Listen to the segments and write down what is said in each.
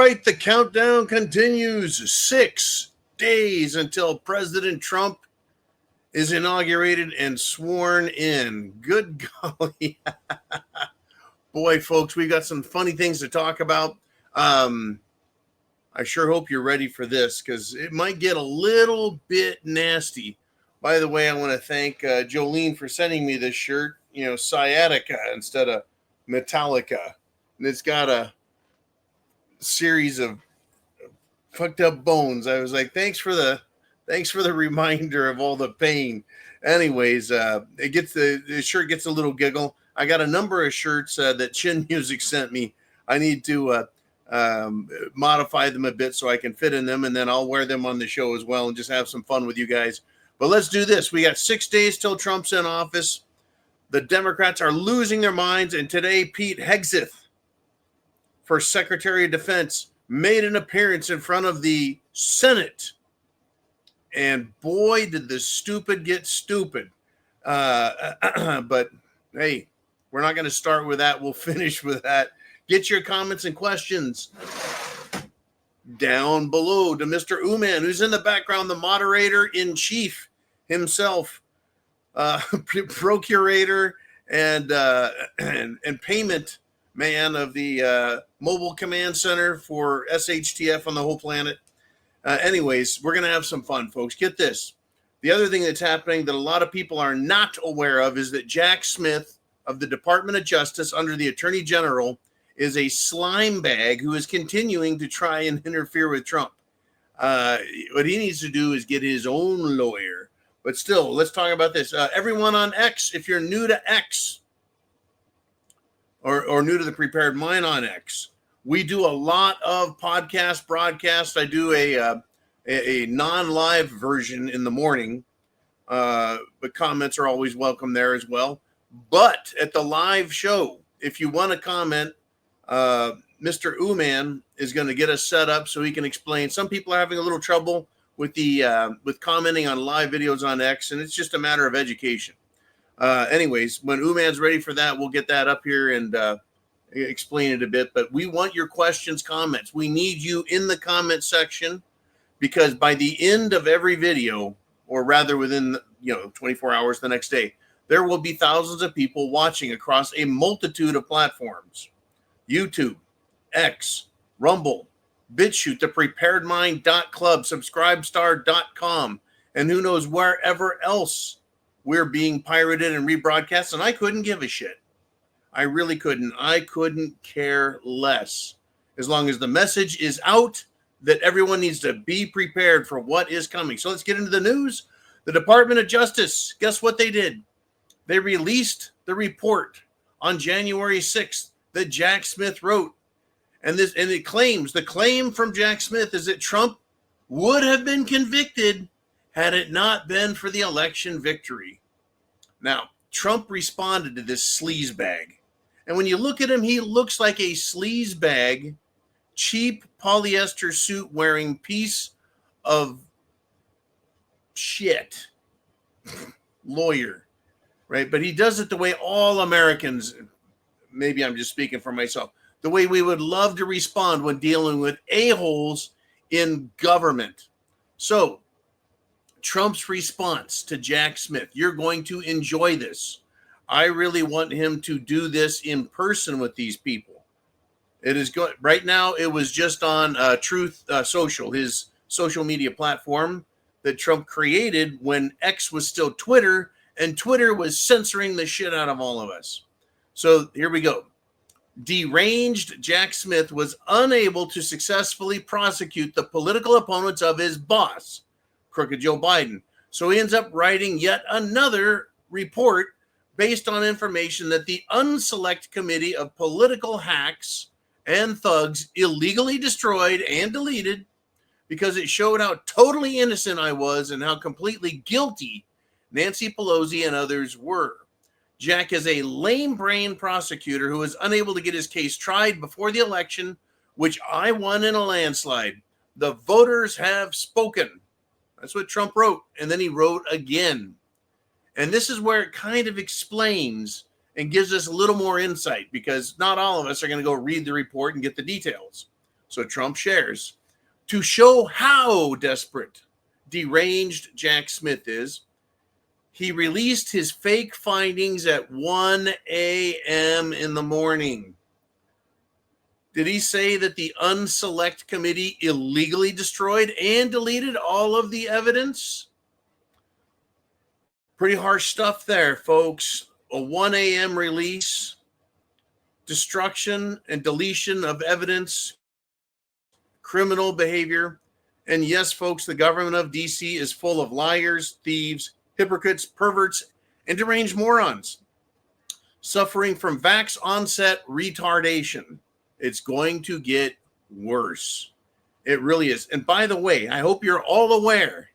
right, the countdown continues. 6 days until President Trump is inaugurated and sworn in. Good golly. Boy, folks, we got some funny things to talk about. I sure hope you're ready for this because it might get a little bit nasty. By the way, I want to thank Jolene for sending me this shirt, sciatica instead of Metallica. And it's got a series of fucked up bones. I was like, thanks for the reminder of all the pain. Anyways, the shirt gets a little giggle. I got a number of shirts that Chin Music sent me. I need to modify them a bit so I can fit in them, and then I'll wear them on the show as well and just have some fun with you guys. But let's do this. We got 6 days till Trump's in office. The Democrats are losing their minds, and today Pete Hegseth, for Secretary of Defense, made an appearance in front of the Senate. And boy, did the stupid get stupid. But hey, we're not going to start with that. We'll finish with that. Get your comments and questions down below to Mr. Uman, who's in the background, the moderator-in-chief himself, procurator and payment man of the Mobile Command Center for SHTF on the whole planet. Anyways, we're going to have some fun, folks. Get this. The other thing that's happening that a lot of people are not aware of is that Jack Smith of the Department of Justice under the Attorney General is a slime bag who is continuing to try and interfere with Trump. What he needs to do is get his own lawyer. But still, let's talk about this. Everyone on X, if you're new to X or new to the Prepared Mind on X, we do a lot of podcast broadcasts. I do a non-live version in the morning. But comments are always welcome there as well. But at the live show, if you want to comment, Mr. Uman is going to get us set up so he can explain. Some people are having a little trouble with with commenting on live videos on X, and it's just a matter of education. Anyways, when Uman's ready for that, we'll get that up here and explain it a bit. But we want your questions, comments. We need you in the comment section because by the end of every video, or rather within 24 hours the next day, there will be thousands of people watching across a multitude of platforms. YouTube, X, Rumble, BitChute, thepreparedmind.club, subscribestar.com, and who knows wherever else we're being pirated and rebroadcast, and I couldn't give a shit. I really couldn't. I couldn't care less. As long as the message is out that everyone needs to be prepared for what is coming. So let's get into the news. The Department of Justice, guess what they did? They released the report on January 6th that Jack Smith wrote. And the claim from Jack Smith is that Trump would have been convicted had it not been for the election victory. Now, Trump responded to this sleazebag. And when you look at him, he looks like a sleazebag, cheap polyester suit wearing piece of shit lawyer, right? But he does it the way all Americans, maybe I'm just speaking for myself, the way we would love to respond when dealing with a-holes in government. So, Trump's response to Jack Smith, you're going to enjoy this. I really want him to do this in person with these people. It is good. Right now, it was just on Truth Social, his social media platform that Trump created when X was still Twitter, and Twitter was censoring the shit out of all of us. So here we go. Deranged Jack Smith was unable to successfully prosecute the political opponents of his boss, crooked Joe Biden. So he ends up writing yet another report based on information that the Unselect Committee of Political Hacks and Thugs illegally destroyed and deleted because it showed how totally innocent I was and how completely guilty Nancy Pelosi and others were. Jack is a lame-brained prosecutor who was unable to get his case tried before the election, which I won in a landslide. The voters have spoken. That's what Trump wrote. And then he wrote again. And this is where it kind of explains and gives us a little more insight because not all of us are going to go read the report and get the details. So Trump shares. To show how desperate, deranged Jack Smith is, he released his fake findings at 1 a.m. in the morning. Did he say that the Unselect Committee illegally destroyed and deleted all of the evidence? Pretty harsh stuff there, folks. A 1 a.m. release, destruction and deletion of evidence, criminal behavior. And yes, folks, the government of DC is full of liars, thieves, hypocrites, perverts, and deranged morons suffering from vax onset retardation. It's going to get worse. It really is. And by the way, I hope you're all aware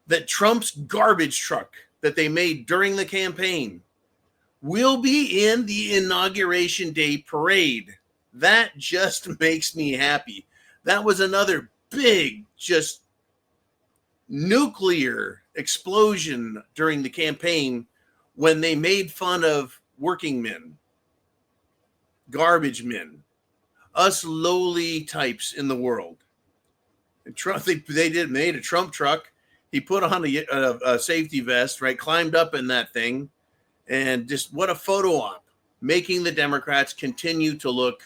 that Trump's garbage truck that they made during the campaign will be in the Inauguration Day parade. That just makes me happy. That was another big, just nuclear explosion during the campaign when they made fun of working men, garbage men, us lowly types in the world. And Trump, they made a Trump truck. He put on a safety vest, right? Climbed up in that thing, and just what a photo op, making the Democrats continue to look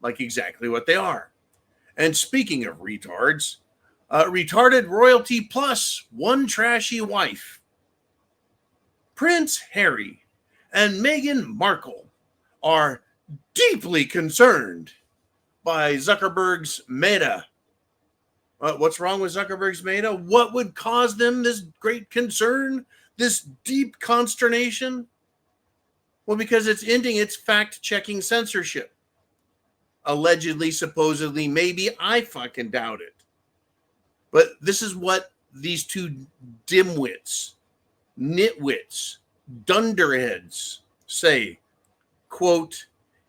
like exactly what they are. And speaking of retards, retarded royalty plus one trashy wife. Prince Harry and Meghan Markle are deeply concerned by Zuckerberg's Meta. What's wrong with Zuckerberg's Meta? What would cause them this great concern, this deep consternation? Well, because it's ending its fact-checking censorship. Allegedly, supposedly, maybe. I fucking doubt it. But this is what these two dimwits, nitwits, dunderheads say. Quote,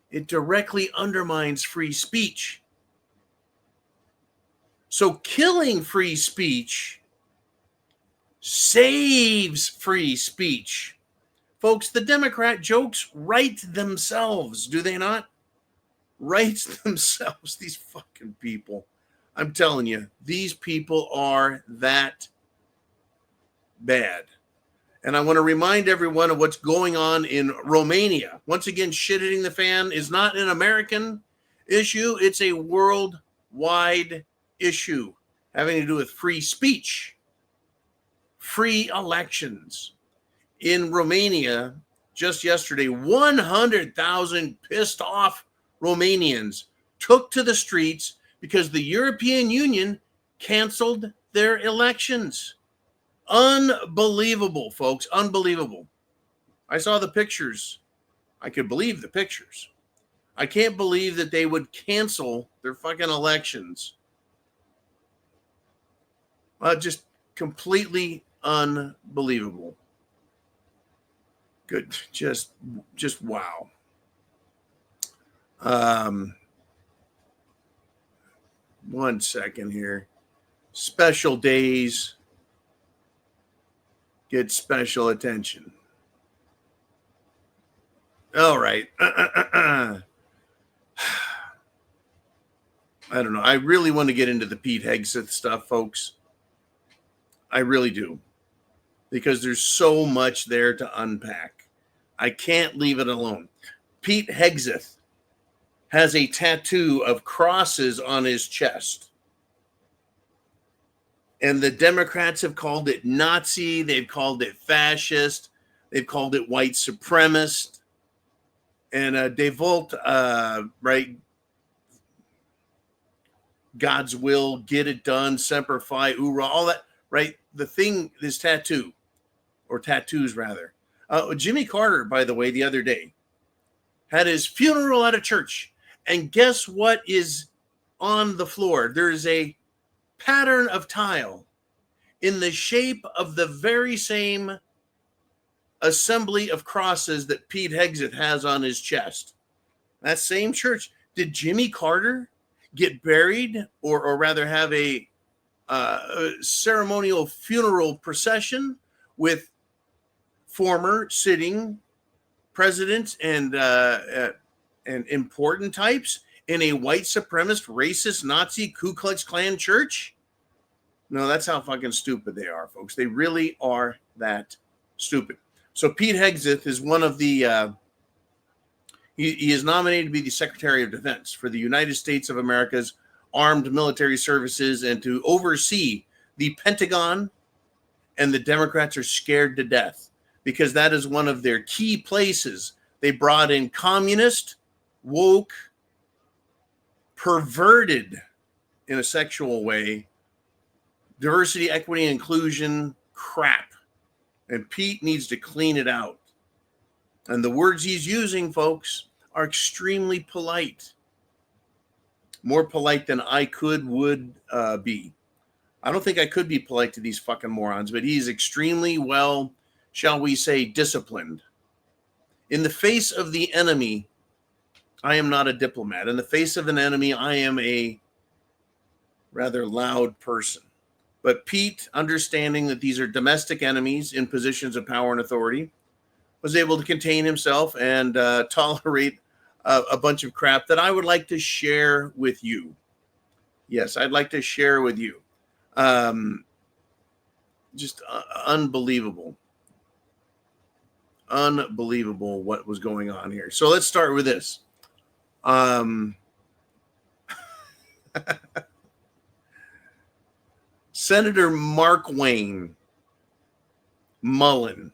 it directly undermines free speech. So killing free speech saves free speech. Folks, the Democrat jokes write themselves, do they not? Writes themselves, these fucking people. I'm telling you, these people are that bad. And I want to remind everyone of what's going on in Romania. Once again, shit hitting the fan is not an American issue. It's a worldwide issue having to do with free speech, free elections. In Romania, just yesterday, 100,000 pissed off Romanians took to the streets because the European Union canceled their elections. Unbelievable, folks. Unbelievable. I saw the pictures. I could believe the pictures. I can't believe that they would cancel their fucking elections. Just completely unbelievable. Good. Just wow. One second here. Special days get special attention. All right. I don't know. I really want to get into the Pete Hegseth stuff, folks. I really do. Because there's so much there to unpack. I can't leave it alone. Pete Hegseth has a tattoo of crosses on his chest. And the Democrats have called it Nazi. They've called it fascist. They've called it white supremacist. And Devolt, right? God's will, get it done, semper fi, oorah, all that, right? The thing, this tattoo, or tattoos rather. Jimmy Carter, by the way, the other day, had his funeral at a church. And guess what is on the floor? There's a pattern of tile in the shape of the very same assembly of crosses that Pete Hegseth has on his chest. That same church. Did Jimmy Carter get buried or rather have a ceremonial funeral procession with former sitting presidents and important types in a white supremacist, racist, Nazi, Ku Klux Klan church? No, that's how fucking stupid they are, folks. They really are that stupid. So Pete Hegseth is one of the, he is nominated to be the Secretary of Defense for the United States of America's Armed Military Services and to oversee the Pentagon, and the Democrats are scared to death because that is one of their key places. They brought in communist, woke, perverted in a sexual way, diversity, equity, and inclusion crap. And Pete needs to clean it out. And the words he's using, folks, are extremely polite. More polite than I would be. I don't think I could be polite to these fucking morons, but he's extremely well, shall we say, disciplined. In the face of the enemy, I am not a diplomat. In the face of an enemy, I am a rather loud person. But Pete, understanding that these are domestic enemies in positions of power and authority, was able to contain himself and tolerate a bunch of crap that I would like to share with you. Yes, I'd like to share with you. Just unbelievable. Unbelievable what was going on here. So let's start with this. Senator Mark Wayne Mullen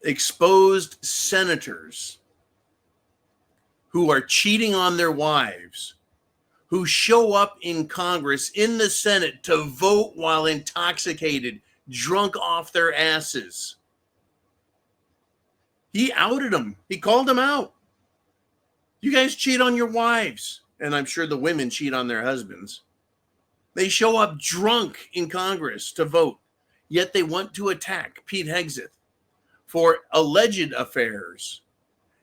exposed senators who are cheating on their wives, who show up in Congress, in the Senate, to vote while intoxicated, drunk off their asses. He outed them. He called them out. You guys cheat on your wives. And I'm sure the women cheat on their husbands. They show up drunk in Congress to vote, yet they want to attack Pete Hegseth for alleged affairs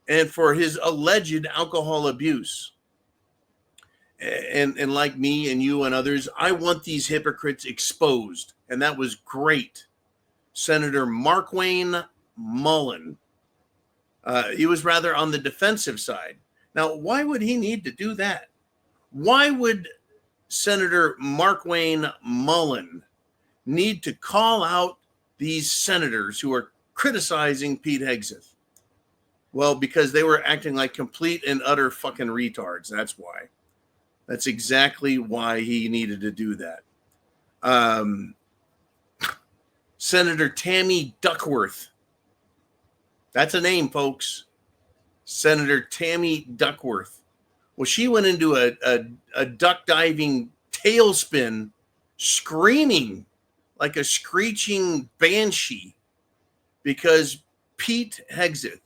and for his alleged alcohol abuse. And like me and you and others, I want these hypocrites exposed. And that was great. Senator Mark Wayne Mullen. He was rather on the defensive side. Now, why would he need to do that? Why would Senator Mark Wayne Mullen need to call out these senators who are criticizing Pete Hegseth? Well, because they were acting like complete and utter fucking retards. That's why. That's exactly why he needed to do that. Senator Tammy Duckworth. That's a name, folks. Senator Tammy Duckworth. Well, she went into a duck diving tailspin, screaming like a screeching banshee because Pete Hegseth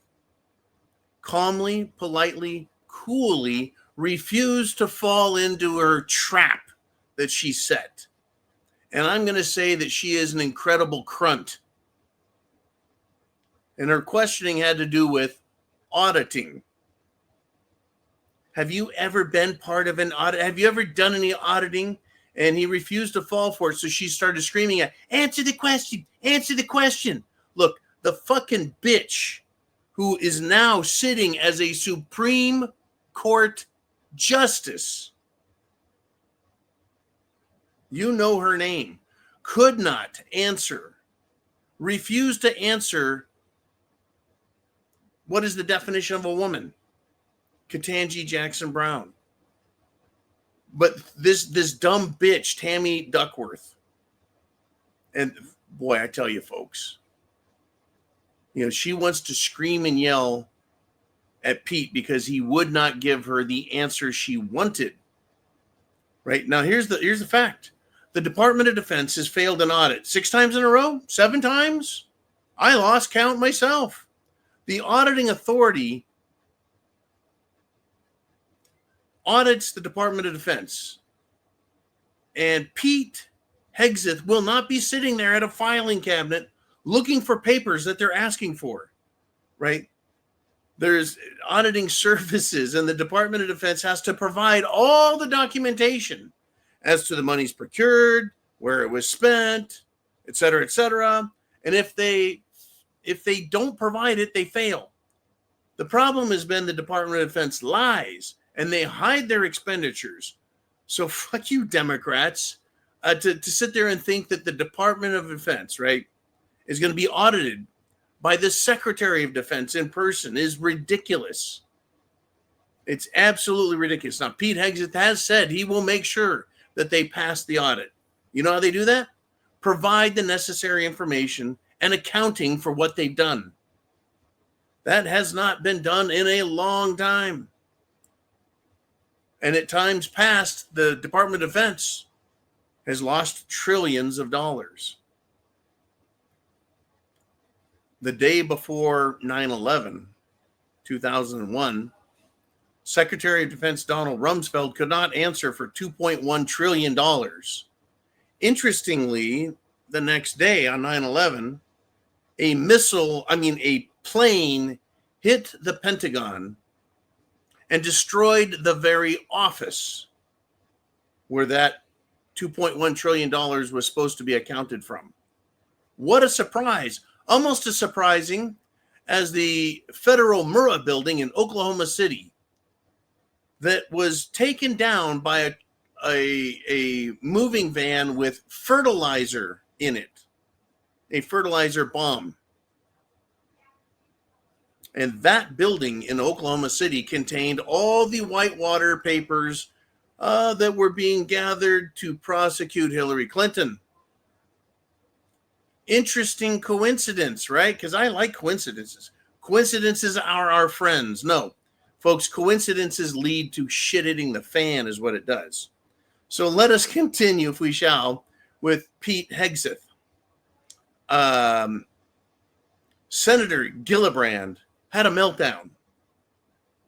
calmly, politely, coolly refused to fall into her trap that she set. And I'm going to say that she is an incredible crunt. And her questioning had to do with auditing. Have you ever been part of an audit? Have you ever done any auditing? And he refused to fall for it. So she started screaming at, answer the question, answer the question. Look, the fucking bitch who is now sitting as a Supreme Court justice, you know her name, could not answer, refused to answer. What is the definition of a woman? Ketanji Jackson Brown. But this dumb bitch, Tammy Duckworth, and boy, I tell you, folks, you know, she wants to scream and yell at Pete because he would not give her the answer she wanted. Right now, here's the fact: the Department of Defense has failed an audit 6 times in a row, 7 times. I lost count myself. The auditing authority audits the Department of Defense. And Pete Hegseth will not be sitting there at a filing cabinet looking for papers that they're asking for, right? There's auditing services, and the Department of Defense has to provide all the documentation as to the monies procured, where it was spent, et cetera, And if they don't provide it, they fail. The problem has been the Department of Defense lies and they hide their expenditures. So fuck you, Democrats, to sit there and think that the Department of Defense, right, is going to be audited by the Secretary of Defense in person is ridiculous. It's absolutely ridiculous. Now, Pete Hegseth has said he will make sure that they pass the audit. You know how they do that? Provide the necessary information and accounting for what they've done. That has not been done in a long time. And at times past, the Department of Defense has lost trillions of dollars. The day before 9/11, 2001, Secretary of Defense Donald Rumsfeld could not answer for $2.1 trillion. Interestingly, the next day on 9/11, a plane hit the Pentagon and destroyed the very office where that $2.1 trillion was supposed to be accounted from. What a surprise. Almost as surprising as the Federal Murrah building in Oklahoma City that was taken down by a moving van with fertilizer in it, a fertilizer bomb. And that building in Oklahoma City contained all the Whitewater papers that were being gathered to prosecute Hillary Clinton. Interesting coincidence, right? Because I like coincidences. Coincidences are our friends. No, folks, coincidences lead to shit hitting the fan is what it does. So let us continue, if we shall, with Pete Hegseth. Senator Gillibrand had a meltdown.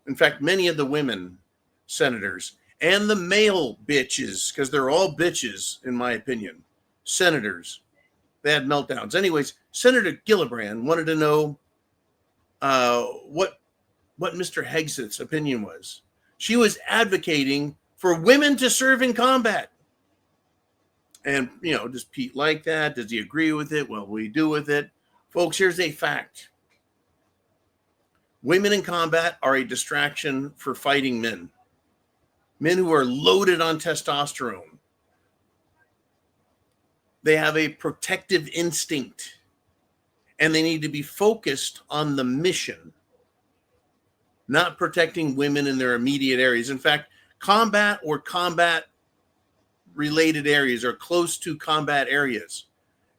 In fact, many of the women senators and the male bitches, because they're all bitches, in my opinion, senators, they had meltdowns. Anyways, Senator Gillibrand wanted to know what Mr. Hegseth's opinion was. She was advocating for women to serve in combat. And, does Pete like that? Does he agree with it? What will he do with it? Folks, here's a fact. Women in combat are a distraction for fighting men. Men who are loaded on testosterone. They have a protective instinct. And they need to be focused on the mission, not protecting women in their immediate areas. In fact, combat or combat-related areas or close to combat areas,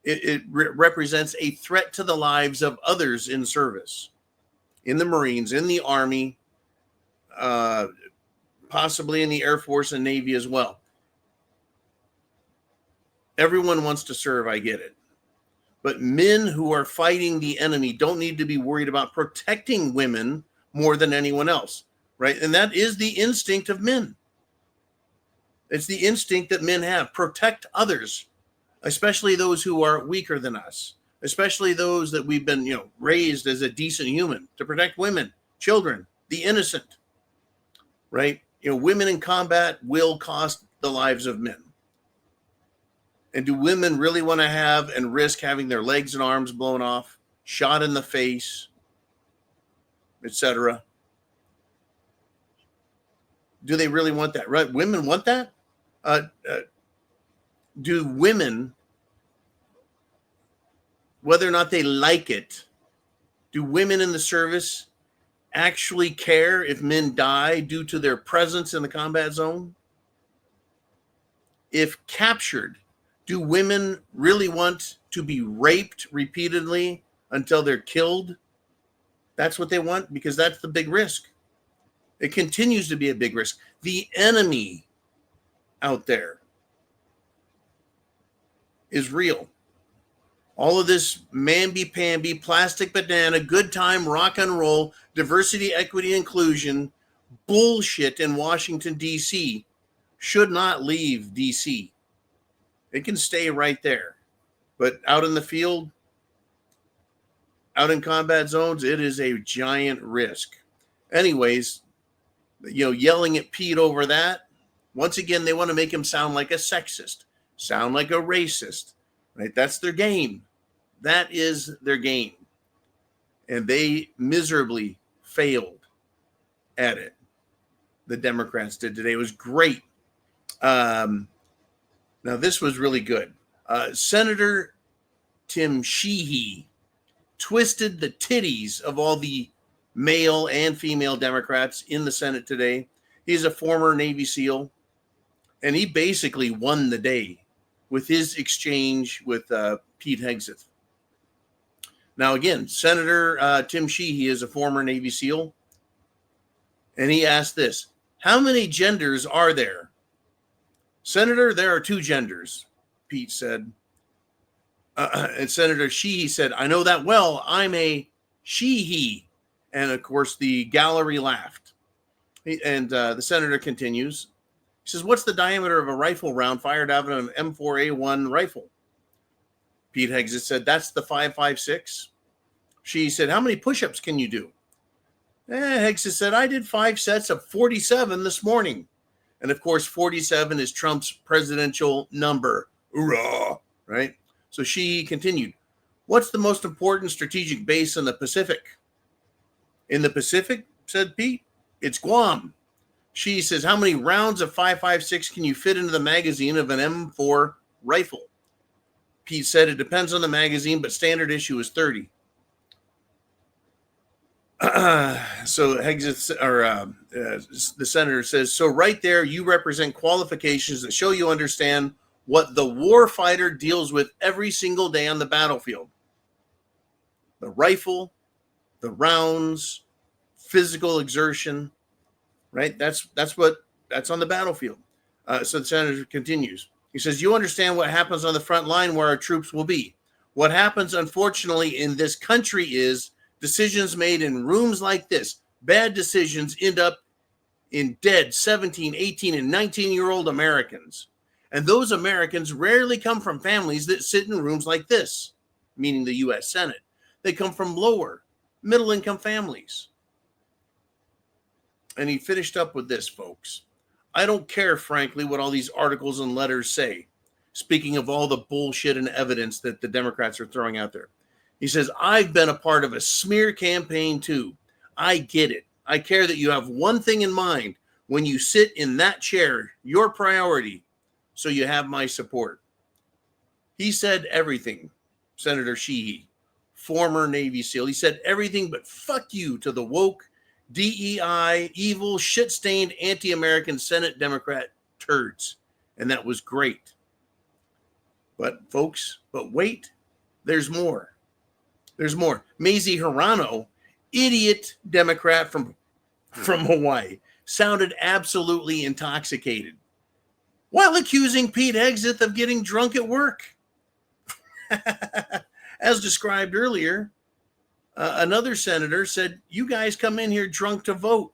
it represents a threat to the lives of others in service, in the Marines, in the Army, possibly in the Air Force and Navy as well. Everyone wants to serve, I get it. But men who are fighting the enemy don't need to be worried about protecting women more than anyone else, right? And that is the instinct of men. It's the instinct that men have. Protect others, especially those who are weaker than us, especially those that we've been, raised as a decent human, to protect women, children, the innocent, right? Women in combat will cost the lives of men. And do women really want to have and risk having their legs and arms blown off, shot in the face, etc.? Do they really want that? Right? Women want that? Do women, whether or not they like it, do women in the service actually care if men die due to their presence in the combat zone? If captured, do women really want to be raped repeatedly until they're killed? That's what they want, because that's the big risk. It continues to be a big risk. The enemy out there is real. All of this mamby-pamby, plastic banana, good time, rock and roll, diversity, equity, inclusion, bullshit in Washington, D.C. should not leave D.C. It can stay right there. But out in the field, out in combat zones, it is a giant risk. Anyways, yelling at Pete over that, once again, they want to make him sound like a sexist, sound like a racist, right? That's their game. That is their game. And they miserably failed at it. The Democrats did today. It was great. Now, this was really good. Senator Tim Sheehy twisted the titties of all the male and female Democrats in the Senate today. He's a former Navy SEAL, and he basically won the day with his exchange with Pete Hegseth. Now, again, Senator Tim Sheehy is a former Navy SEAL, and he asked this: how many genders are there? Senator, there are 2 genders, Pete said. And Senator Sheehy said, I know that well. I'm a she-he. And, of course, the gallery laughed. And the senator continues. He says, what's the diameter of a rifle round fired out of an M4A1 rifle? Pete Hegseth said, that's the 5.56. She said, how many push-ups can you do? Hegseth said, I did 5 sets of 47 this morning. And, of course, 47 is Trump's presidential number. Hoorah, right? So she continued, what's the most important strategic base in the Pacific? In the Pacific, said Pete, it's Guam. She says, how many rounds of 5.56 can you fit into the magazine of an M4 rifle? Pete said, it depends on the magazine, but standard issue is 30. So Hegseth, the senator says, so right there, you represent qualifications that show you understand what the war fighter deals with every single day on the battlefield. The rifle, the rounds, physical exertion, right? That's on the battlefield. So the senator continues. He says, you understand what happens on the front line where our troops will be. What happens, unfortunately, in this country is decisions made in rooms like this. Bad decisions end up in dead 17, 18, and 19-year-old Americans. And those Americans rarely come from families that sit in rooms like this, meaning the U.S. Senate. They come from lower, middle-income families. And he finished up with this, folks. I don't care, frankly, what all these articles and letters say. Speaking of all the bullshit and evidence that the Democrats are throwing out there. He says, I've been a part of a smear campaign too. I get it. I care that you have one thing in mind when you sit in that chair, your priority, so you have my support. He said everything, Senator Sheehy, former Navy SEAL. He said everything but fuck you to the woke, DEI, evil, shit-stained, anti-American Senate Democrat turds. And that was great. But folks, wait, there's more. There's more. Mazie Hirono, idiot Democrat from Hawaii, sounded absolutely intoxicated while accusing Pete Hegseth of getting drunk at work. As described earlier, another senator said, you guys come in here drunk to vote.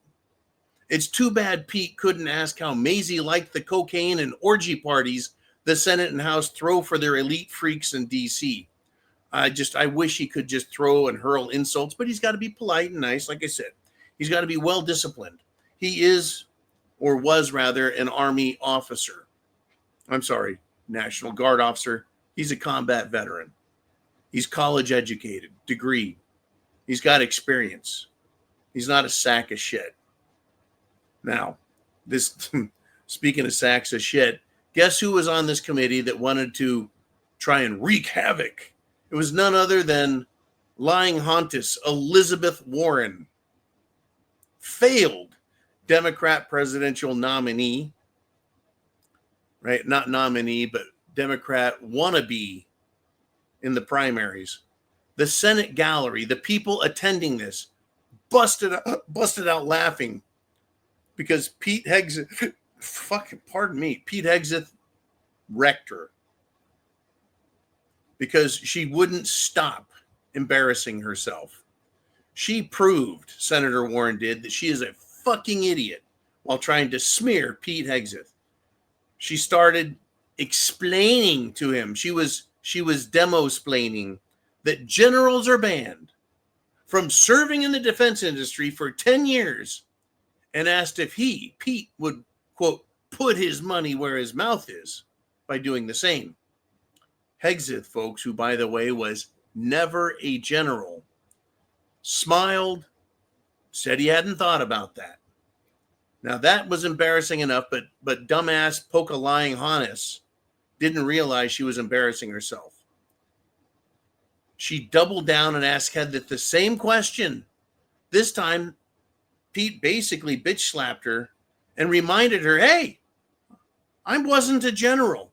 It's too bad Pete couldn't ask how Mazie liked the cocaine and orgy parties the Senate and House throw for their elite freaks in D.C. I wish he could just throw and hurl insults, but he's got to be polite and nice. Like I said, he's got to be well disciplined. He is, or was rather, an Army officer. I'm sorry, National Guard officer. He's a combat veteran. He's college educated, degree. He's got experience. He's not a sack of shit. Now, this speaking of sacks of shit, guess who was on this committee that wanted to try and wreak havoc? It was none other than lying Hontus, Elizabeth Warren, failed Democrat presidential nominee, right? Not nominee, but Democrat wannabe in the primaries. The Senate gallery, the people attending this, busted out laughing because Pete Hegseth wrecked her. Because she wouldn't stop embarrassing herself. She proved, Senator Warren did, that she is a fucking idiot while trying to smear Pete Hegseth. She started explaining to him, she was demo-splaining that generals are banned from serving in the defense industry for 10 years and asked if Pete, would, quote, put his money where his mouth is by doing the same. Hegseth, folks, who, by the way, was never a general, smiled, said he hadn't thought about that. Now that was embarrassing enough, but dumbass Pocahontas didn't realize she was embarrassing herself. She doubled down and asked Hegseth the same question. This time, Pete basically bitch slapped her and reminded her, hey, I wasn't a general.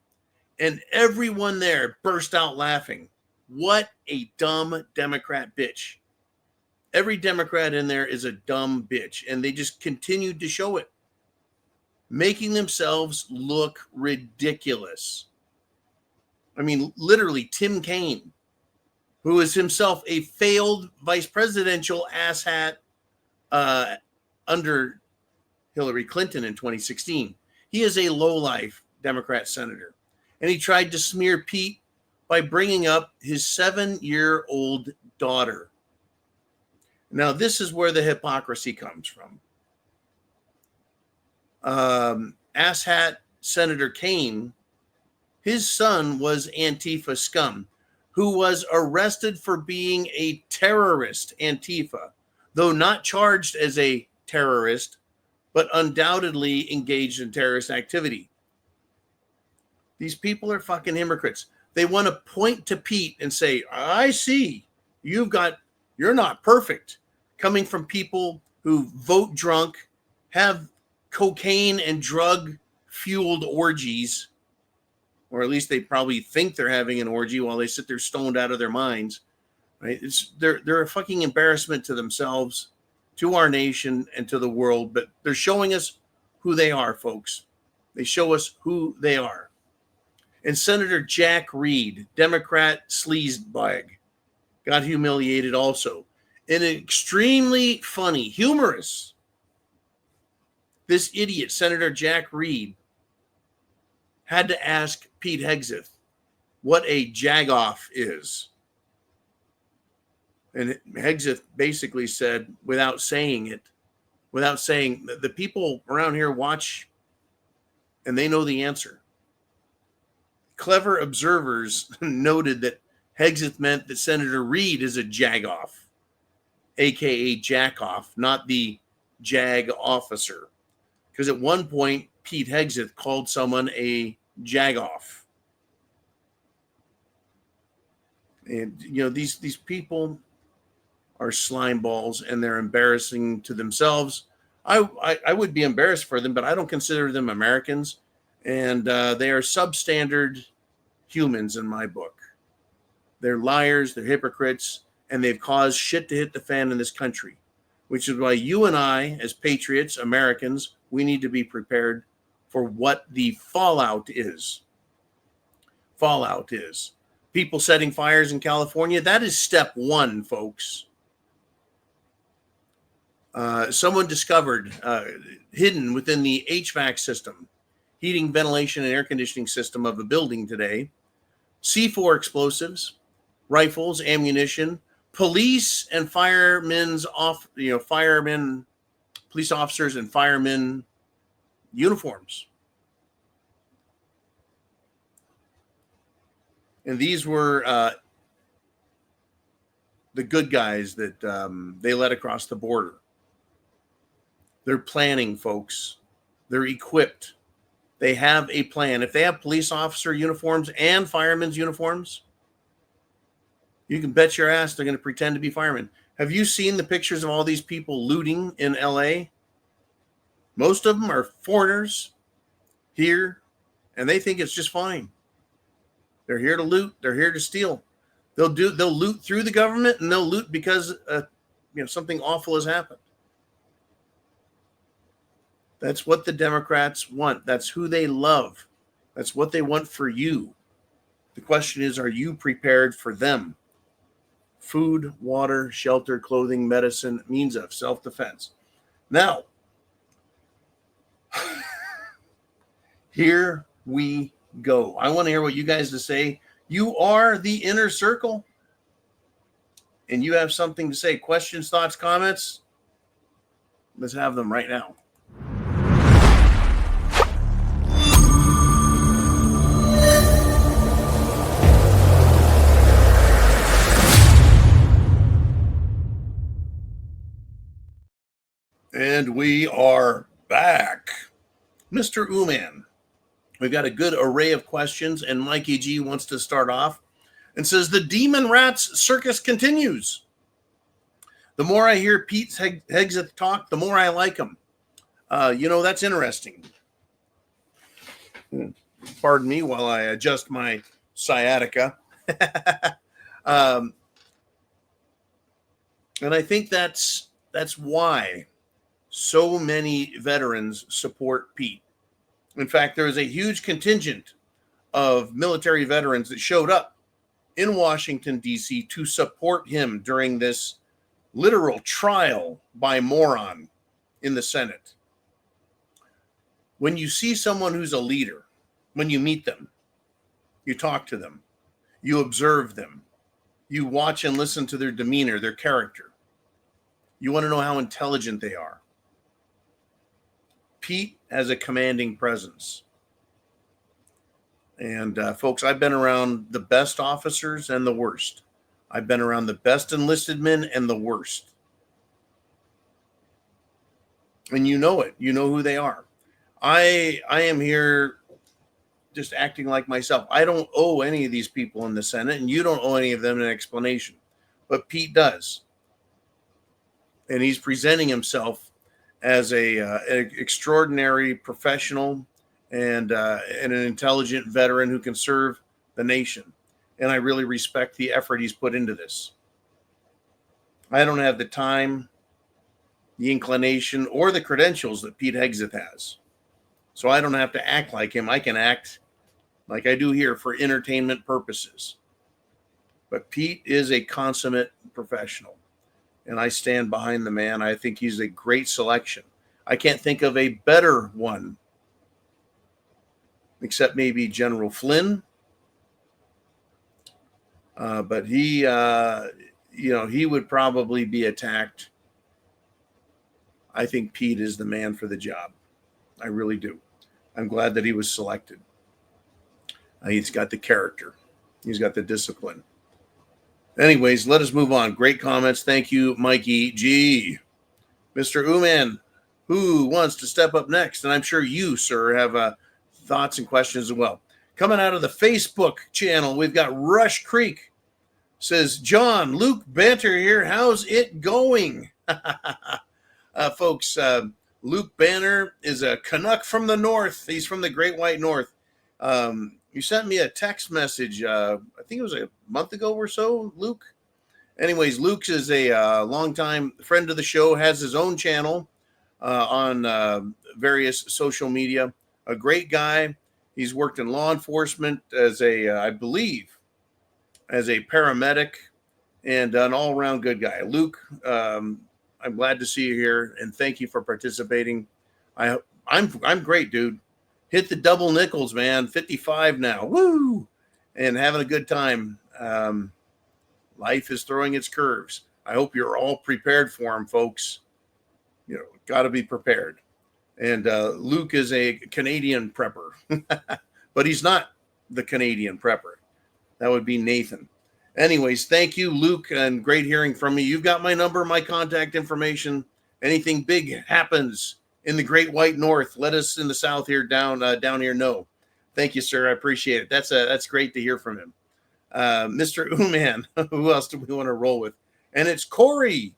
And everyone there burst out laughing. What a dumb Democrat bitch. Every Democrat in there is a dumb bitch, and they just continued to show it, making themselves look ridiculous. I mean, literally, Tim Kaine, who is himself a failed vice presidential asshat under Hillary Clinton in 2016. He is a lowlife Democrat senator, and he tried to smear Pete by bringing up his 7-year-old daughter. Now, this is where the hypocrisy comes from. Asshat Senator Kaine, his son was Antifa scum, who was arrested for being a terrorist Antifa, though not charged as a terrorist, but undoubtedly engaged in terrorist activity. These people are fucking hypocrites. They want to point to Pete and say, I see, you're not perfect. Coming from people who vote drunk, have cocaine and drug-fueled orgies, or at least they probably think they're having an orgy while they sit there stoned out of their minds, right? They're a fucking embarrassment to themselves, to our nation, and to the world, but they're showing us who they are, folks. They show us who they are. And Senator Jack Reed, Democrat sleazebag, got humiliated also. And extremely funny, humorous, this idiot, Senator Jack Reed, had to ask Pete Hegseth what a jagoff is. And Hegseth basically said, without saying the people around here watch and they know the answer. Clever observers noted that Hegseth meant that Senator Reed is a jagoff, aka jackoff, not the JAG officer. Because at one point, Pete Hegseth called someone a jagoff. And, these people are slime balls, and they're embarrassing to themselves. I would be embarrassed for them, but I don't consider them Americans. And they are substandard humans in my book. They're liars, they're hypocrites, and they've caused shit to hit the fan in this country, which is why you and I, as patriots, Americans, we need to be prepared for what the fallout is. Fallout is. People setting fires in California, that is step one, folks. Someone discovered, hidden within the HVAC system, heating, ventilation, and air conditioning system of a building today, C4 explosives, rifles, ammunition, police and police officers and firemen uniforms. And these were the good guys that they let across the border. They're planning, folks. They're equipped. They have a plan. If they have police officer uniforms and firemen's uniforms, you can bet your ass they're going to pretend to be firemen. Have you seen the pictures of all these people looting in LA? Most of them are foreigners here, and they think it's just fine. They're here to loot. They're here to steal. They'll loot through the government, and they'll loot because something awful has happened. That's what the Democrats want. That's who they love. That's what they want for you. The question is, are you prepared for them? Food, water, shelter, clothing, medicine, means of self-defense. Now, here we go. I want to hear what you guys to say. You are the inner circle, and you have something to say. Questions, thoughts, comments? Let's have them right now. And we are back. Mr. Uman, we've got a good array of questions, and Mikey G wants to start off and says, the Demon Rats circus continues. The more I hear Pete Hegseth talk, the more I like him. That's interesting. Pardon me while I adjust my sciatica. And I think that's why so many veterans support Pete. In fact, there is a huge contingent of military veterans that showed up in Washington, D.C. to support him during this literal trial by moron in the Senate. When you see someone who's a leader, when you meet them, you talk to them, you observe them, you watch and listen to their demeanor, their character. You want to know how intelligent they are. Pete has a commanding presence. And folks, I've been around the best officers and the worst. I've been around the best enlisted men and the worst. And you know it. You know who they are. I am here just acting like myself. I don't owe any of these people in the Senate, and you don't owe any of them an explanation. But Pete does. And he's presenting himself as an extraordinary professional and an intelligent veteran who can serve the nation. And I really respect the effort he's put into this. I don't have the time, the inclination, or the credentials that Pete Hegseth has. So I don't have to act like him. I can act like I do here for entertainment purposes. But Pete is a consummate professional. And I stand behind the man. I think he's a great selection. I can't think of a better one, except maybe General Flynn. But he would probably be attacked. I think Pete is the man for the job. I really do. I'm glad that he was selected. He's got the character. He's got the discipline. Anyways, let us move on. Great comments. Thank you, Mikey G. Mr. Uman, who wants to step up next? And I'm sure you, sir, have thoughts and questions as well. Coming out of the Facebook channel, we've got Rush Creek. Says, John, Luke Banter here. How's it going? Folks, Luke Banner is a Canuck from the north. He's from the Great White North. You sent me a text message, I think it was a month ago or so, Luke. Anyways, Luke is a longtime friend of the show, has his own channel on various social media. A great guy. He's worked in law enforcement as I believe, as a paramedic, and an all-around good guy. Luke, I'm glad to see you here, and thank you for participating. I'm great, dude. Hit the double nickels, man. 55 now. Woo! And having a good time. Life is throwing its curves. I hope you're all prepared for them, folks. Got to be prepared. And Luke is a Canadian prepper. But he's not the Canadian prepper. That would be Nathan. Anyways, thank you, Luke, and great hearing from you. You've got my number, my contact information. Anything big happens in the Great White North, let us in the South here down here know. Thank you, sir. I appreciate it. That's great to hear from him. Mr. Uman, who else do we want to roll with? And it's Corey.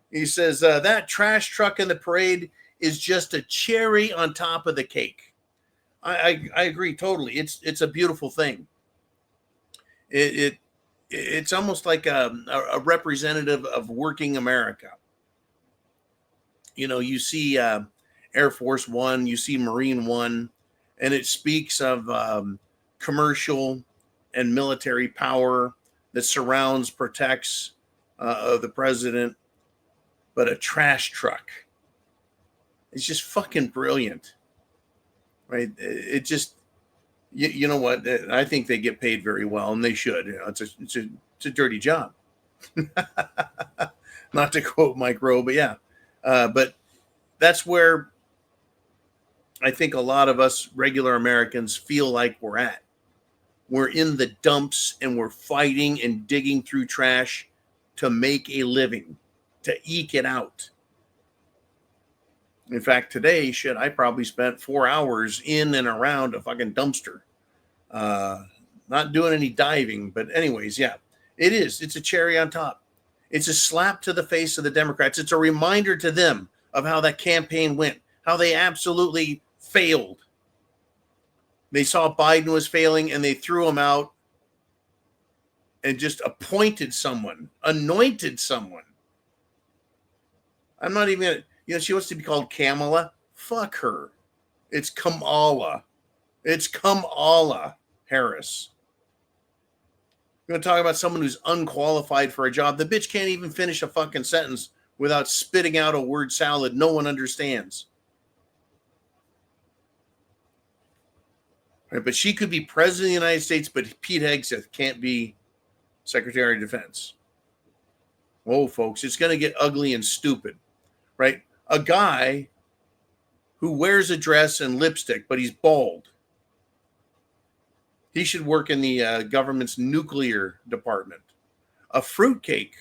He says, that trash truck in the parade is just a cherry on top of the cake. I agree totally. It's a beautiful thing. It's almost like a representative of working America. You see Air Force One, you see Marine One, and it speaks of commercial and military power that surrounds, protects the president. But a trash truck, it's just fucking brilliant, right? It just, you know what? I think they get paid very well, and they should. It's a dirty job. Not to quote Mike Rowe, but yeah. But that's where I think a lot of us regular Americans feel like we're at. We're in the dumps and we're fighting and digging through trash to make a living, to eke it out. In fact, today, shit, I probably spent 4 hours in and around a fucking dumpster. Not doing any diving, but anyways, yeah, it is. It's a cherry on top. It's a slap to the face of the Democrats. It's a reminder to them of how that campaign went, how they absolutely failed. They saw Biden was failing and they threw him out and just appointed someone, anointed someone. I'm not even, she wants to be called Kamala. Fuck her. It's Kamala. It's Kamala Harris. We're going to talk about someone who's unqualified for a job. The bitch can't even finish a fucking sentence without spitting out a word salad no one understands. Right, but she could be president of the United States, but Pete Hegseth can't be Secretary of Defense. Whoa, folks, it's going to get ugly and stupid, right? A guy who wears a dress and lipstick, but he's bald. He should work in the government's nuclear department. A fruitcake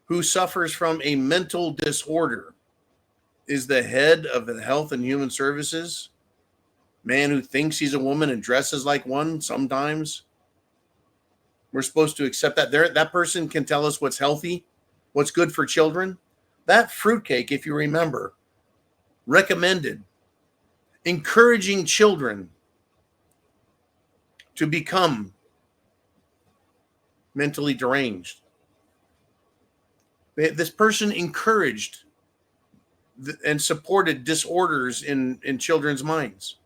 who suffers from a mental disorder is the head of the Health and Human Services. Man who thinks he's a woman and dresses like one sometimes. We're supposed to accept that. That person can tell us what's healthy, what's good for children. That fruitcake, if you remember, recommended encouraging children to become mentally deranged. This person encouraged and supported disorders in children's minds.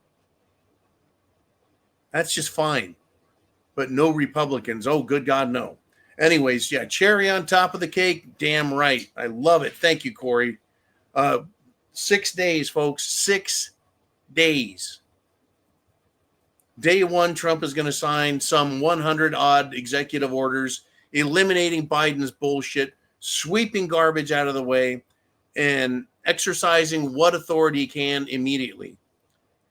That's just fine. But no Republicans. Oh, good God, no. Anyways, yeah, cherry on top of the cake. Damn right. I love it. Thank you, Corey. 6 days, folks. 6 days. Day one, Trump is going to sign some 100-odd executive orders, eliminating Biden's bullshit, sweeping garbage out of the way, and exercising what authority he can immediately.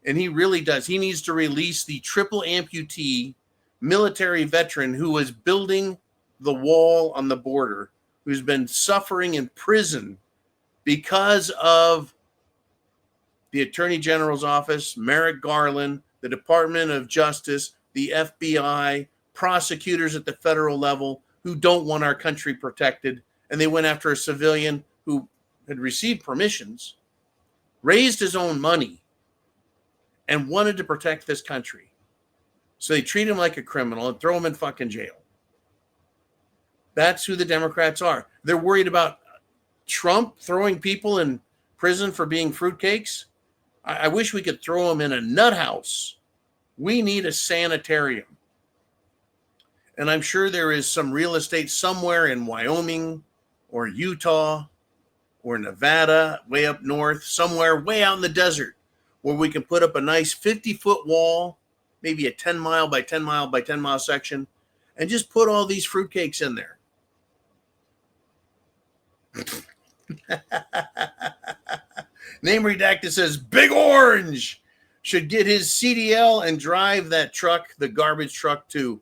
And he really does. He needs to release the triple amputee military veteran who was building the wall on the border, who's been suffering in prison because of the Attorney General's office, Merrick Garland, the Department of Justice, the FBI, prosecutors at the federal level who don't want our country protected. And they went after a civilian who had received permissions, raised his own money, and wanted to protect this country. So they treat him like a criminal and throw him in fucking jail. That's who the Democrats are. They're worried about Trump throwing people in prison for being fruitcakes. I wish we could throw them in a nut house. We need a sanitarium. And I'm sure there is some real estate somewhere in Wyoming or Utah or Nevada, way up north, somewhere way out in the desert, where we can put up a nice 50-foot wall, maybe a 10-mile by 10-mile by 10-mile section, and just put all these fruitcakes in there. Name redacted says, Big Orange should get his CDL and drive that truck, the garbage truck, too.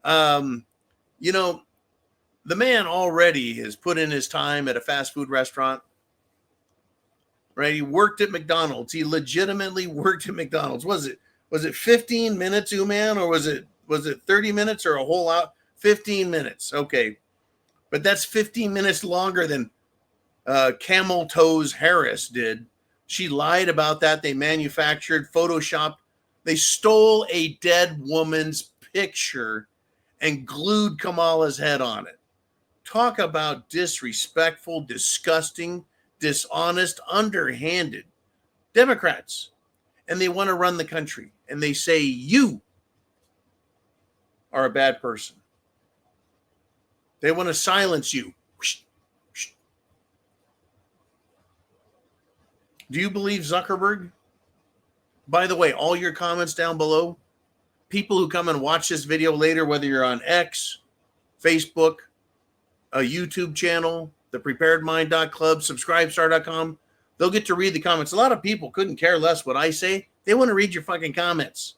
The man already has put in his time at a fast food restaurant. Right? He worked at McDonald's. He legitimately worked at McDonald's. Was it 15 minutes, man, or was it 30 minutes or a whole hour? 15 minutes. Okay. But that's 15 minutes longer than Camel Toes Harris did. She lied about that. They manufactured, photoshopped. They stole a dead woman's picture and glued Kamala's head on it. Talk about disrespectful, disgusting, dishonest, underhanded Democrats. And they want to run the country. And they say you are a bad person. They want to silence you. Do you believe Zuckerberg? By the way, all your comments down below, people who come and watch this video later, whether you're on X, Facebook, a YouTube channel, thepreparedmind.club, subscribestar.com, they'll get to read the comments. A lot of people couldn't care less what I say. They want to read your fucking comments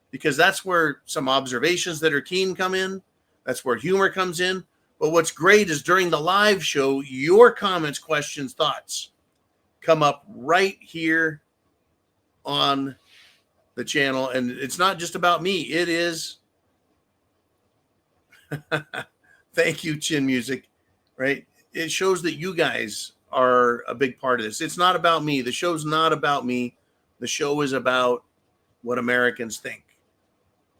because that's where some observations that are keen come in. That's where humor comes in. But what's great is during the live show, your comments, questions, thoughts. come up right here on the channel. And it's not just about me. It is. Thank you, Chin Music. Right? It shows that you guys are a big part of this. It's not about me. The show's not about me. The show is about what Americans think.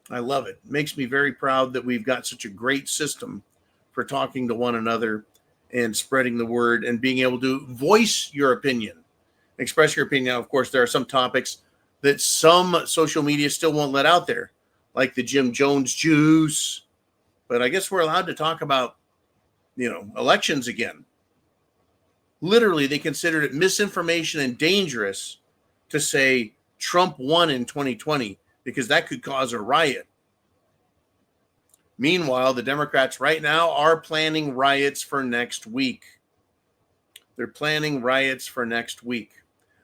I love it. It makes me very proud that we've got such a great system for talking to one another and spreading the word and being able to voice your opinion, express your opinion. Now, of course, there are some topics that some social media still won't let out there, like the Jim Jones juice. But I guess we're allowed to talk about, elections again. Literally, they considered it misinformation and dangerous to say Trump won in 2020 because that could cause a riot. Meanwhile, the Democrats right now are planning riots for next week. They're planning riots for next week.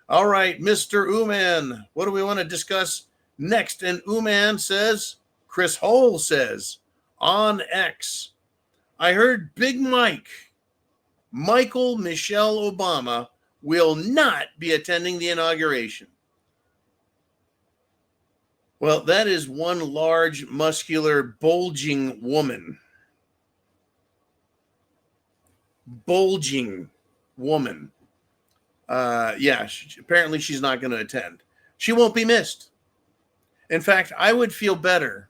All right, Mr. Uman, what do we want to discuss next? And Uman says, Chris Hole says, on X, I heard Big Michael Michelle Obama, will not be attending the inauguration. Well, that is one large, muscular, bulging woman. Bulging woman. Apparently she's not going to attend. She won't be missed. In fact, I would feel better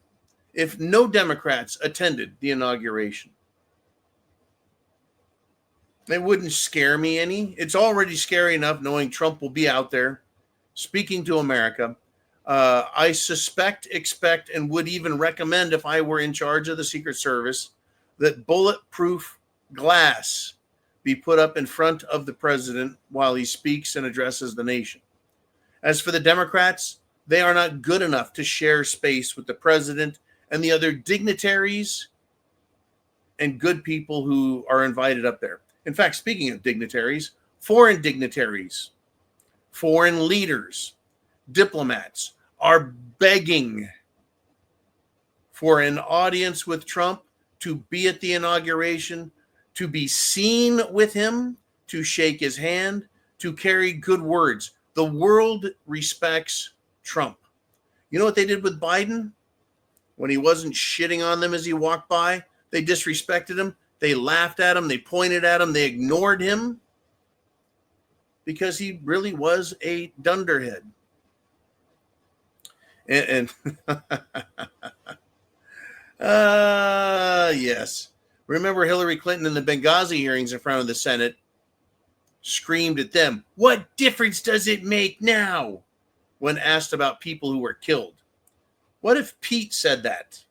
if no Democrats attended the inauguration. It wouldn't scare me any. It's already scary enough knowing Trump will be out there speaking to America. I suspect, expect, and would even recommend, if I were in charge of the Secret Service, that bulletproof glass be put up in front of the president while he speaks and addresses the nation. As for the Democrats, they are not good enough to share space with the president and the other dignitaries and good people who are invited up there. In fact, speaking of dignitaries, foreign leaders, diplomats are begging for an audience with Trump, to be at the inauguration, to be seen with him, to shake his hand, to carry good words. The world respects Trump. You know what they did with Biden? When he wasn't shitting on them as he walked by, they disrespected him. They laughed at him. They pointed at him. They ignored him because he really was a dunderhead. And yes. Remember Hillary Clinton in the Benghazi hearings in front of the Senate screamed at them, "What difference does it make now?" when asked about people who were killed. What if Pete said that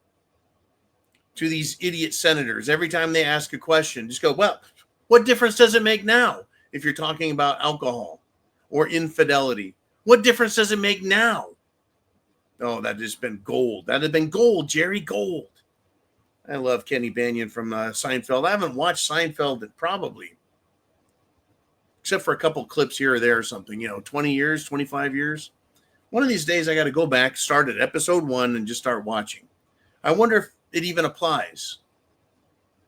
to these idiot senators every time they ask a question? Just go, well, what difference does it make now if you're talking about alcohol or infidelity? What difference does it make now? Oh, that has been gold. That had been gold, Jerry, gold. I love Kenny Banyan from Seinfeld. I haven't watched Seinfeld probably, except for a couple clips here or there or something, 20 years, 25 years. One of these days I got to go back, start at episode 1 and just start watching. I wonder if it even applies.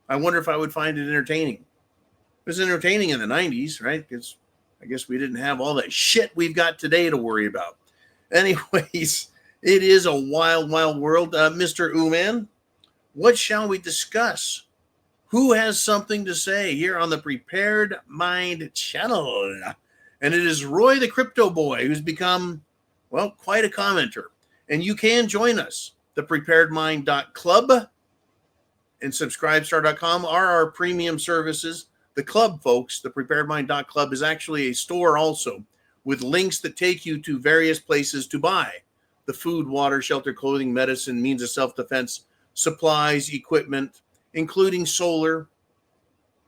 I wonder if I would find it entertaining. It was entertaining in the 90s, right? Because I guess we didn't have all that shit we've got today to worry about. Anyways, it is a wild, wild world. Mr. Uman, what shall we discuss? Who has something to say here on the Prepared Mind channel? And it is Roy the Crypto Boy, who's become, well, quite a commenter. And you can join us. thepreparedmind.club and subscribestar.com are our premium services. The club, folks, thepreparedmind.club is actually a store also with links that take you to various places to buy the food, water, shelter, clothing, medicine, means of self-defense, supplies, equipment, including solar,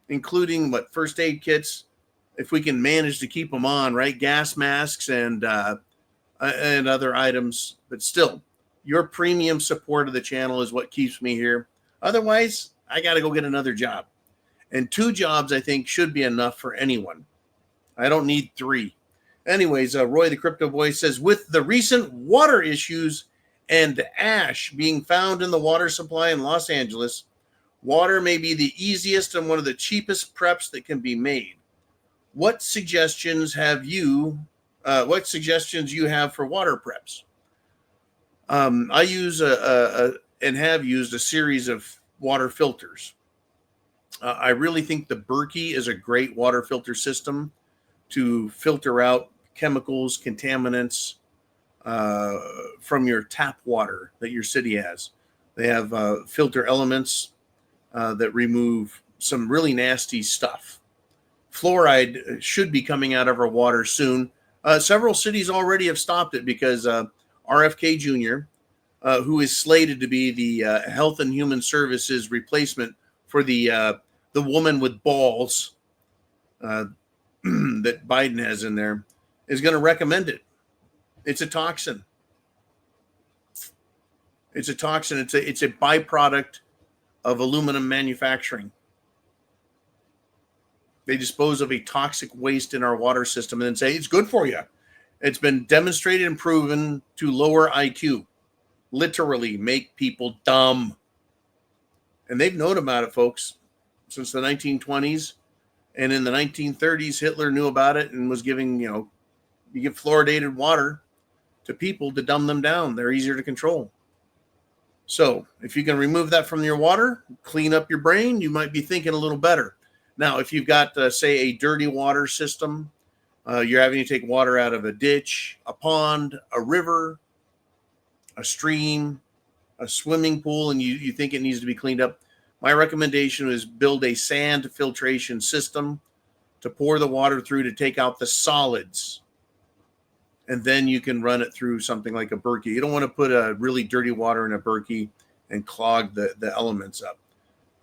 including first aid kits, if we can manage to keep them on, right? Gas masks and other items. But still, your premium support of the channel is what keeps me here. Otherwise, I got to go get another job. And 2 jobs, I think, should be enough for anyone. I don't need 3. Anyways, Roy the Crypto Boy says, with the recent water issues and ash being found in the water supply in Los Angeles, water may be the easiest and one of the cheapest preps that can be made. what suggestions you have for water preps? I use and have used a series of water filters. I really think the Berkey is a great water filter system to filter out chemicals, contaminants from your tap water that your city has. They have filter elements that remove some really nasty stuff. Fluoride should be coming out of our water soon. Several cities already have stopped it because RFK Jr., who is slated to be the Health and Human Services replacement for the woman with balls that Biden has in there, is going to recommend it. It's a toxin. It's a toxin. It's a byproduct of aluminum manufacturing. They dispose of a toxic waste in our water system and then say it's good for you. It's been demonstrated and proven to lower IQ, literally make people dumb. And they've known about it, folks, since the 1920s. And in the 1930s, Hitler knew about it and was giving, you give fluoridated water to people to dumb them down. They're easier to control. So if you can remove that from your water, clean up your brain, you might be thinking a little better. Now, if you've got, say, a dirty water system, you're having to take water out of a ditch, a pond, a river, a stream, a swimming pool, and you think it needs to be cleaned up, my recommendation is build a sand filtration system to pour the water through to take out the solids. And then you can run it through something like a Berkey. You don't want to put a really dirty water in a Berkey and clog the elements up.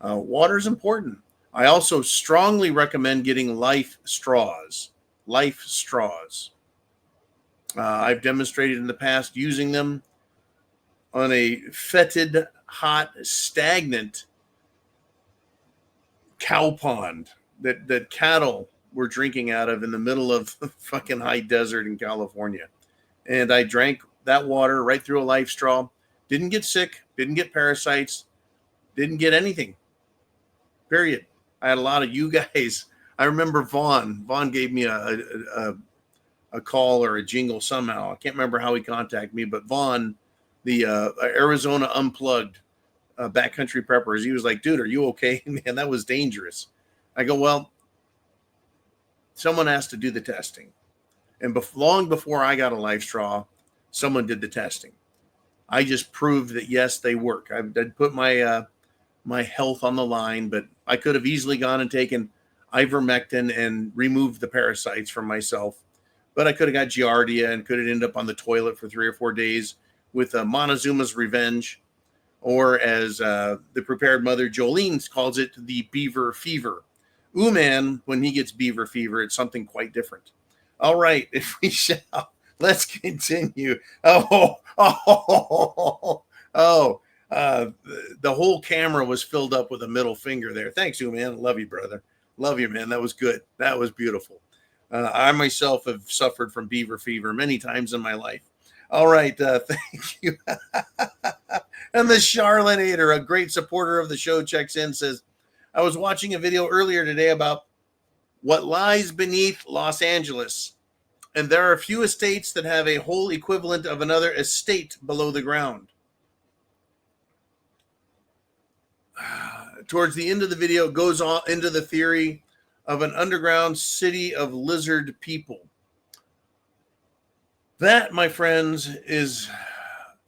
Water is important. I also strongly recommend getting life straws. Life straws. I've demonstrated in the past using them on a fetid, hot, stagnant cow pond that cattle were drinking out of in the middle of fucking high desert in California. And I drank that water right through a life straw. Didn't get sick, didn't get parasites, didn't get anything. Period. I had a lot of you guys. I remember Vaughn. Vaughn gave me a call or a jingle somehow. I can't remember how he contacted me, but Vaughn, the Arizona Unplugged backcountry preppers, he was like, dude, are you okay? Man, that was dangerous. I go, well, someone has to do the testing. And long before I got a life straw, someone did the testing. I just proved that, yes, they work. I'd put my my health on the line, but I could have easily gone and taken ivermectin and removed the parasites from myself. But I could have got Giardia and could have ended up on the toilet for 3 or 4 days with Montezuma's Revenge, or as the prepared mother Jolene calls it, the beaver fever. Ooh, man, when he gets beaver fever, it's something quite different. All right, if we shall, let's continue. The whole camera was filled up with a middle finger there. Thanks, you, man. Love you, brother. Love you, man. That was good. That was beautiful. I myself have suffered from beaver fever many times in my life. All right. Thank you. And the Charlonator, a great supporter of the show, checks in, says, I was watching a video earlier today about what lies beneath Los Angeles. And there are a few estates that have a whole equivalent of another estate below the ground. Towards the end of the video, it goes on into the theory of an underground city of lizard people. That, my friends, is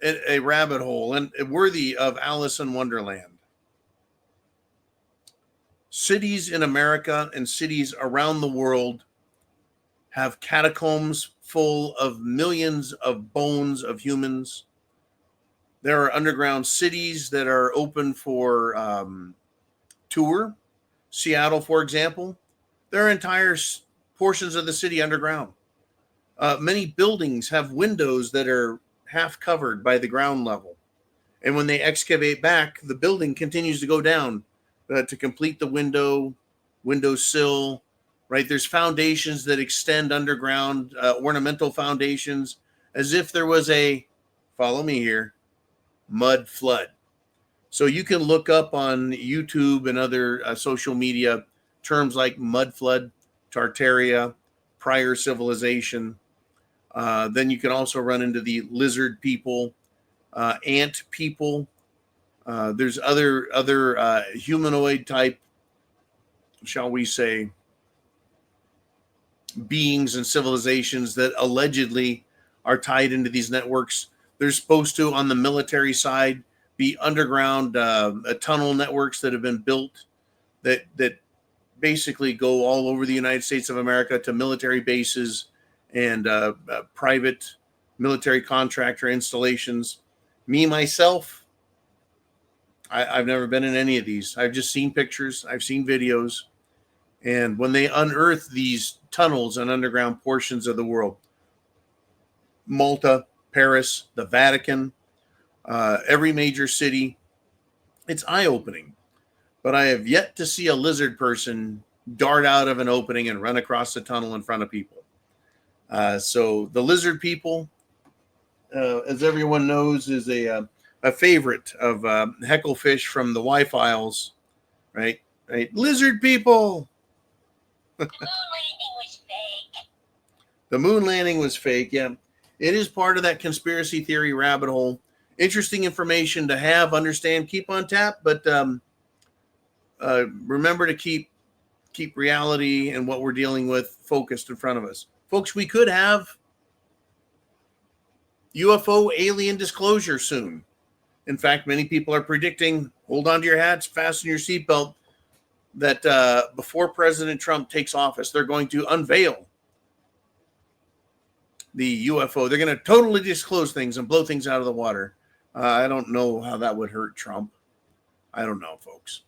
a rabbit hole and worthy of Alice in Wonderland. Cities in America and cities around the world have catacombs full of millions of bones of humans. There are underground cities that are open for tour. Seattle, for example, there are entire portions of the city underground. Many buildings have windows that are half covered by the ground level. And when they excavate back, the building continues to go down to complete the window sill, right? There's foundations that extend underground, ornamental foundations, as if there was a, follow me here, mud flood. So you can look up on YouTube and other social media terms like mud flood, Tartaria, prior civilization. Then you can also run into the lizard people, ant people. There's other humanoid type, shall we say, beings and civilizations that allegedly are tied into these networks. They're supposed to, on the military side, be underground tunnel networks that have been built that basically go all over the United States of America to military bases and private military contractor installations. Me, myself, I've never been in any of these. I've just seen pictures. I've seen videos. And when they unearth these tunnels and underground portions of the world, Malta, Paris, the Vatican, every major city, it's eye-opening. But I have yet to see a lizard person dart out of an opening and run across the tunnel in front of people. So the lizard people, as everyone knows, is a favorite of Hecklefish from the Y-Files, right? Lizard people. The moon landing was fake. The moon landing was fake. Yeah, it is part of that conspiracy theory rabbit hole. Interesting information to have, understand, keep on tap, but remember to keep reality and what we're dealing with focused in front of us. Folks, we could have UFO alien disclosure soon. In fact, many people are predicting, hold on to your hats, fasten your seatbelt, that before President Trump takes office, they're going to unveil the UFO. They're going to totally disclose things and blow things out of the water. I don't know how that would hurt Trump. I don't know, folks.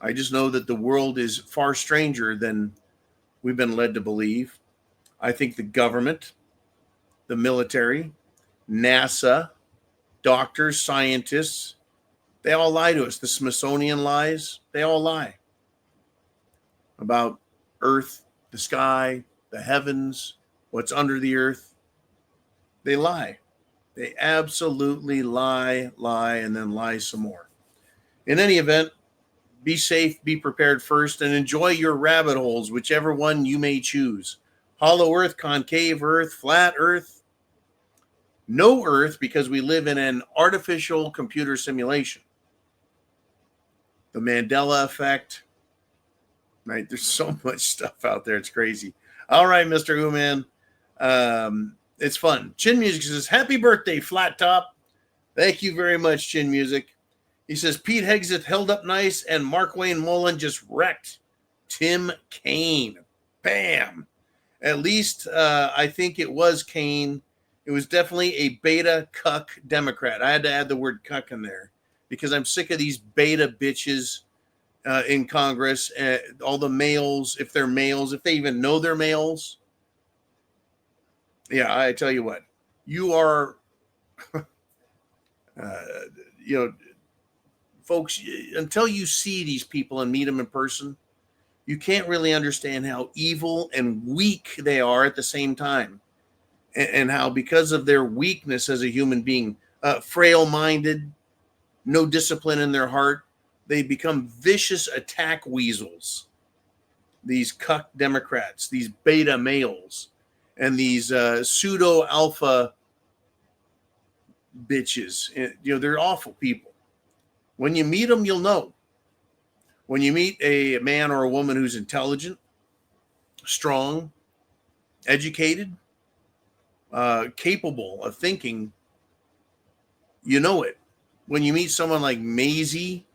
I just know that the world is far stranger than we've been led to believe. I think the government, the military, NASA, doctors, scientists, they all lie to us. The Smithsonian lies. They all lie about Earth, the sky, the heavens, what's under the earth. They lie. They absolutely lie, and then lie some more. In any event, be safe, be prepared first, and enjoy your rabbit holes, whichever one you may choose. Hollow Earth, concave Earth, flat Earth, no Earth, because we live in an artificial computer simulation. The Mandela effect, right? There's so much stuff out there. It's crazy. All right, Mr. Uman. It's fun. Chin Music says, happy birthday, Flat Top. Thank you very much, Chin Music. He says, Pete Hegseth held up nice and Mark Wayne Mullen just wrecked Tim Kaine. Bam. At least I think it was Kaine. It was definitely a beta cuck Democrat. I had to add the word cuck in there because I'm sick of these beta bitches in Congress. All the males, if they're males, if they even know they're males. Yeah, I tell you what, you are, folks, until you see these people and meet them in person, you can't really understand how evil and weak they are at the same time. And how, because of their weakness as a human being, frail-minded, no discipline in their heart, they become vicious attack weasels. These cuck Democrats, these beta males, and these pseudo-alpha bitches. They're awful people. When you meet them, you'll know. When you meet a man or a woman who's intelligent, strong, educated, capable of thinking, you know it. When you meet someone like Maisie,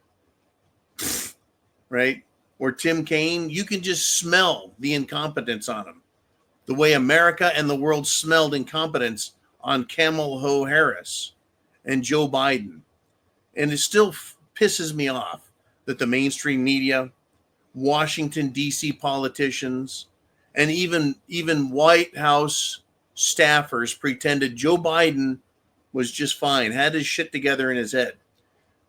right, or Tim Kaine, you can just smell the incompetence on them. The way America and the world smelled incompetence on Kamala Harris and Joe Biden. And it still pisses me off that the mainstream media, Washington, D.C. politicians, and even White House staffers pretended Joe Biden was just fine, had his shit together in his head.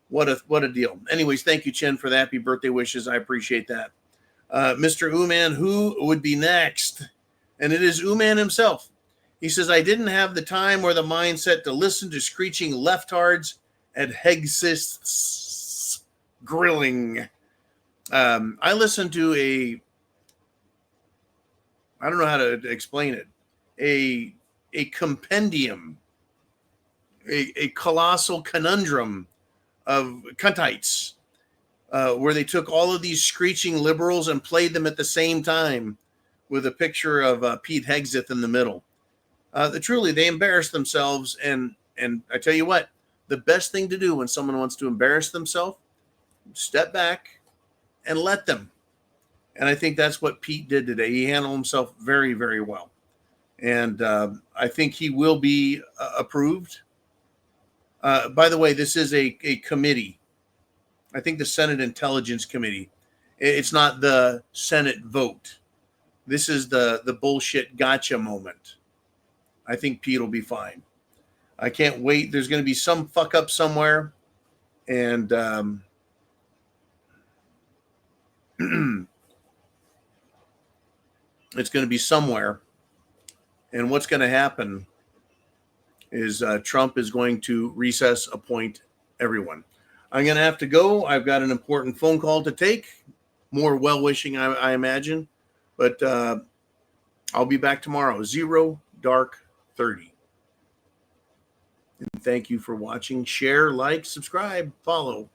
What a deal. Anyways, thank you, Chen, for the happy birthday wishes. I appreciate that. Mr. Uman, who would be next? And it is Uman himself. He says, I didn't have the time or the mindset to listen to screeching leftards at Hegseth's grilling. I listened to I don't know how to explain it. A compendium, a colossal conundrum of cuntites, where they took all of these screeching liberals and played them at the same time with a picture of Pete Hegseth in the middle. Truly, they embarrassed themselves. And I tell you what, the best thing to do when someone wants to embarrass themselves, step back and let them. And I think that's what Pete did today. He handled himself very, very well. And I think he will be approved. By the way, this is a committee. I think the Senate Intelligence Committee. It's not the Senate vote. This is the bullshit gotcha moment. I think Pete will be fine. I can't wait. There's going to be some fuck up somewhere. And it's going to be somewhere. And what's going to happen is Trump is going to recess, appoint everyone. I'm going to have to go. I've got an important phone call to take. More well-wishing, I imagine. But I'll be back tomorrow. 0 Dark 30. And thank you for watching. Share, like, subscribe, follow.